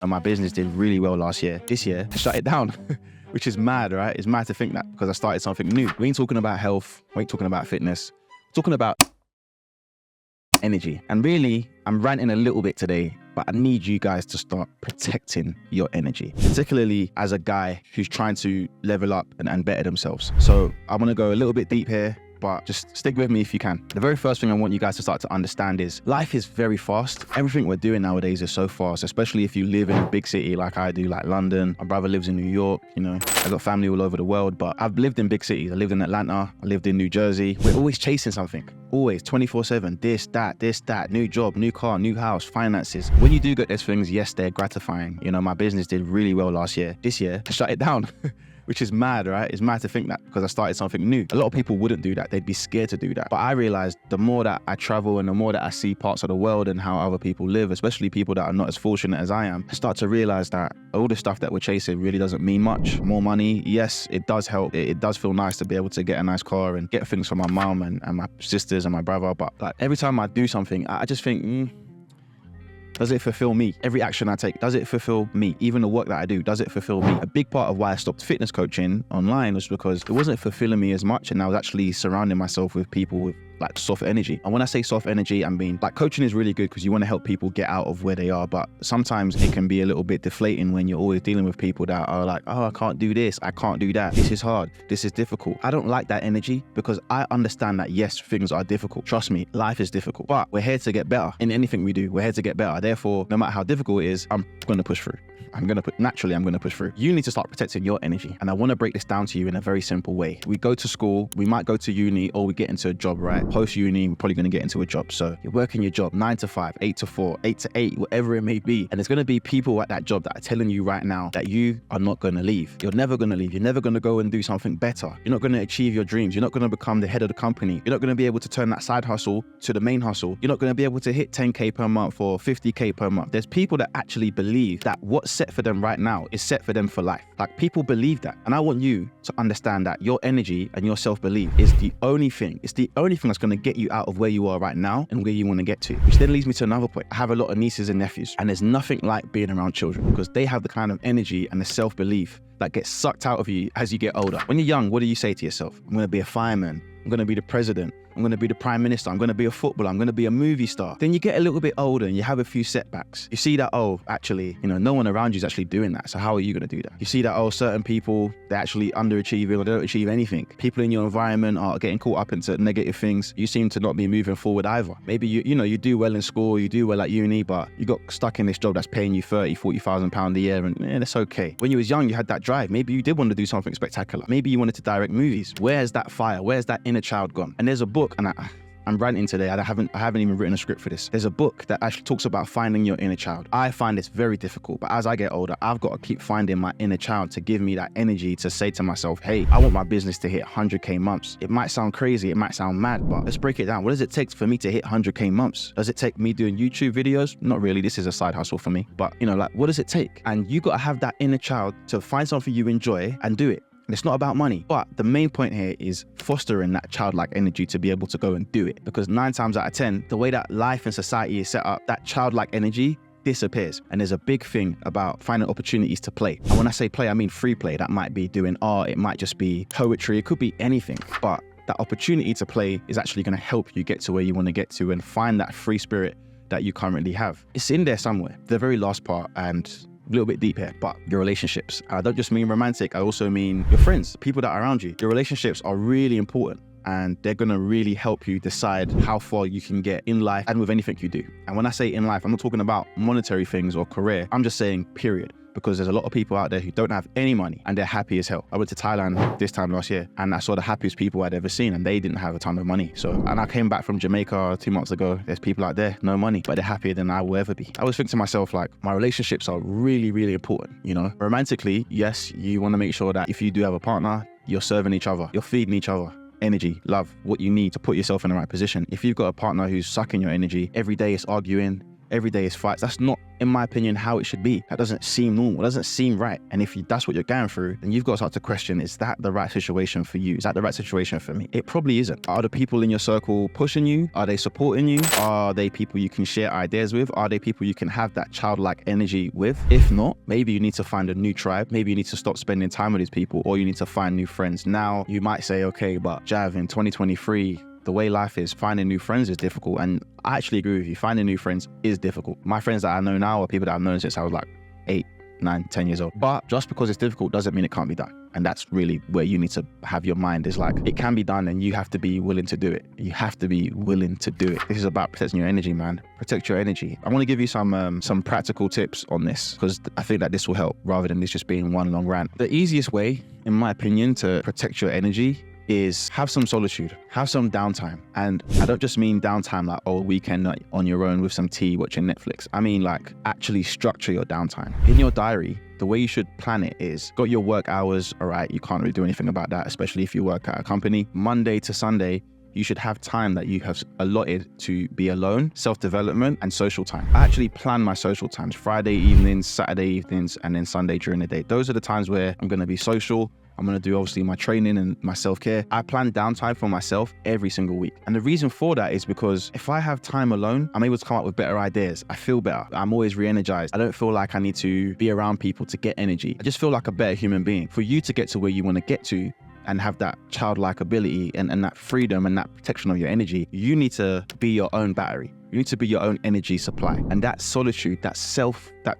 And my business did really well last year. This year, I shut it down, which is mad, right? It's mad to think that because I started something new. We ain't talking about health. We ain't talking about fitness. We're talking about energy. And really, I'm ranting a little bit today, but I need you guys to start protecting your energy, particularly as a guy who's trying to level up and better themselves. So I'm gonna go a little bit deep here, but just stick with me if you can. The very first thing I want you guys to start to understand is life is very fast. Everything we're doing nowadays is so fast, especially if you live in a big city like I do, like London. My brother lives in New York, you know, I've got family all over the world, but I've lived in big cities. I lived in Atlanta, I lived in New Jersey. We're always chasing something, always 24/7, this, that, new job, new car, new house, finances. When you do get those things, yes, they're gratifying. You know, my business did really well last year. This year, I shut it down. Which is mad, right? It's mad to think that because I started something new. A lot of people wouldn't do that. They'd be scared to do that. But I realized the more that I travel and the more that I see parts of the world and how other people live, especially people that are not as fortunate as I am, I start to realize that all the stuff that we're chasing really doesn't mean much. More money, yes, it does help. It does feel nice to be able to get a nice car and get things from my mom and my sisters and my brother. But like every time I do something, I just think, does it fulfill me? Every action I take, does it fulfill me? Even the work that I do, does it fulfill me? A big part of why I stopped fitness coaching online was because it wasn't fulfilling me as much, and I was actually surrounding myself with people with like soft energy. And when I say soft energy, I mean like coaching is really good because you want to help people get out of where they are, but sometimes it can be a little bit deflating when you're always dealing with people that are like, oh, I can't do this, I can't do that, this is hard, this is difficult. I don't like that energy because I understand that yes, things are difficult. Trust me, life is difficult, but we're here to get better. In anything we do, we're here to get better. Therefore, no matter how difficult it is, I'm gonna push through. I'm gonna push through. You need to start protecting your energy. And I wanna break this down to you in a very simple way. We go to school, we might go to uni, or we get into a job, right? Post uni, we're probably gonna get into a job. So you're working your job 9 to 5, 8 to 4, 8 to 8, whatever it may be. And there's gonna be people at that job that are telling you right now that you are not gonna leave. You're never gonna leave. You're never gonna go and do something better. You're not gonna achieve your dreams. You're not gonna become the head of the company. You're not gonna be able to turn that side hustle to the main hustle. You're not gonna be able to hit 10K per month or 50K per month. There's people that actually believe that what's set for them right now is set for them for life. Like people believe that. And I want you to understand that your energy and your self-belief is the only thing. It's the only thing that's going to get you out of where you are right now and where you want to get to. Which then leads me to another point. I have a lot of nieces and nephews, and there's nothing like being around children because they have the kind of energy and the self-belief that gets sucked out of you as you get older. When you're young, what do you say to yourself? I'm going to be a fireman. I'm going to be the president. I'm going to be the prime minister. I'm going to be a footballer. I'm going to be a movie star. Then you get a little bit older and you have a few setbacks. You see that, oh, actually, you know, no one around you is actually doing that. So how are you going to do that? You see that, oh, certain people, they're actually underachieving or they don't achieve anything. People in your environment are getting caught up into negative things. You seem to not be moving forward either. Maybe you do well in school, you do well at uni, but you got stuck in this job that's paying you 30, 40,000 pounds a year and that's okay. When you was young, you had that drive. Maybe you did want to do something spectacular. Maybe you wanted to direct movies. Where's that fire? Where's that inner child gone? And there's a book, and I'm ranting today. I haven't even written a script for this. There's a book that actually talks about finding your inner child. I find this very difficult, but as I get older, I've got to keep finding my inner child to give me that energy to say to myself, hey, I want my business to hit 100K months. It might sound crazy, it might sound mad, but let's break it down. What does it take for me to hit 100K months? Does it take me doing YouTube videos? Not really. This is a side hustle for me. But you know, like, what does it take? And you got to have that inner child to find something you enjoy and do it. It's not about money, but the main point here is fostering that childlike energy to be able to go and do it. Because 9 times out of 10, the way that life and society is set up, that childlike energy disappears. And there's a big thing about finding opportunities to play. And when I say play, I mean free play. That might be doing art, it might just be poetry, it could be anything. But that opportunity to play is actually going to help you get to where you want to get to and find that free spirit that you currently have. It's in there somewhere. The very last part, and a little bit deep here, but your relationships. I don't just mean romantic, I also mean your friends, people that are around you. Your relationships are really important and they're gonna really help you decide how far you can get in life and with anything you do. And when I say in life, I'm not talking about monetary things or career, I'm just saying period. Because there's a lot of people out there who don't have any money and they're happy as hell. I went to Thailand this time last year and I saw the happiest people I'd ever seen and they didn't have a ton of money. And I came back from Jamaica 2 months ago. There's people out there, no money, but they're happier than I will ever be. I always think to myself, like, my relationships are really, really important, you know? Romantically, yes, you want to make sure that if you do have a partner, you're serving each other, you're feeding each other. Energy, love, what you need to put yourself in the right position. If you've got a partner who's sucking your energy, every day it's arguing, every day is fights. That's not, in my opinion, how it should be. That doesn't seem normal. It doesn't seem right. And if that's what you're going through, then you've got to start to question, is that the right situation for you? Is that the right situation for me? It probably isn't. Are the people in your circle pushing you? Are they supporting you? Are they people you can share ideas with? Are they people you can have that childlike energy with? If not, maybe you need to find a new tribe. Maybe you need to stop spending time with these people, or you need to find new friends. Now, you might say, okay, but Jav, in 2023, the way life is, finding new friends is difficult. And I actually agree with you. Finding new friends is difficult. My friends that I know now are people that I've known since I was like 8, 9, 10 years old. But just because it's difficult doesn't mean it can't be done. And that's really where you need to have your mind, is like, it can be done and you have to be willing to do it. You have to be willing to do it. This is about protecting your energy, man. Protect your energy. I want to give you some practical tips on this, because I think that this will help rather than this just being one long rant. The easiest way, in my opinion, to protect your energy is have some solitude, have some downtime. And I don't just mean downtime like, oh, weekend on your own with some tea watching Netflix. I mean like actually structure your downtime. In your diary, the way you should plan it is, got your work hours, all right, you can't really do anything about that, especially if you work at a company. Monday to Sunday, you should have time that you have allotted to be alone, self-development, and social time. I actually plan my social times, Friday evenings, Saturday evenings, and then Sunday during the day. Those are the times where I'm gonna be social. I'm gonna do obviously my training and my self-care. I plan downtime for myself every single week. And the reason for that is because if I have time alone, I'm able to come up with better ideas. I feel better. I'm always re-energized. I don't feel like I need to be around people to get energy. I just feel like a better human being. For you to get to where you wanna get to and have that childlike ability and that freedom and that protection of your energy, you need to be your own battery. You need to be your own energy supply. And that solitude, that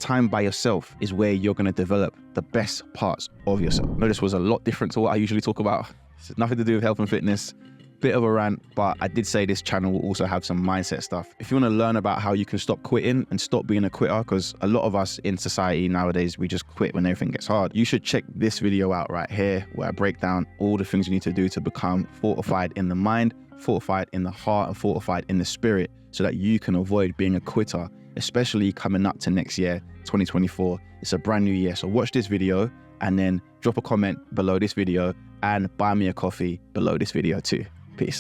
time by yourself is where you're gonna develop the best parts of yourself. I know this was a lot different to what I usually talk about. It's nothing to do with health and fitness. Bit of a rant, but I did say this channel will also have some mindset stuff. If you wanna learn about how you can stop quitting and stop being a quitter, because a lot of us in society nowadays, we just quit when everything gets hard, you should check this video out right here, where I break down all the things you need to do to become fortified in the mind, fortified in the heart, and fortified in the spirit, so that you can avoid being a quitter, especially coming up to next year, 2024. It's a brand new year. So watch this video and then drop a comment below this video and buy me a coffee below this video too. Peace.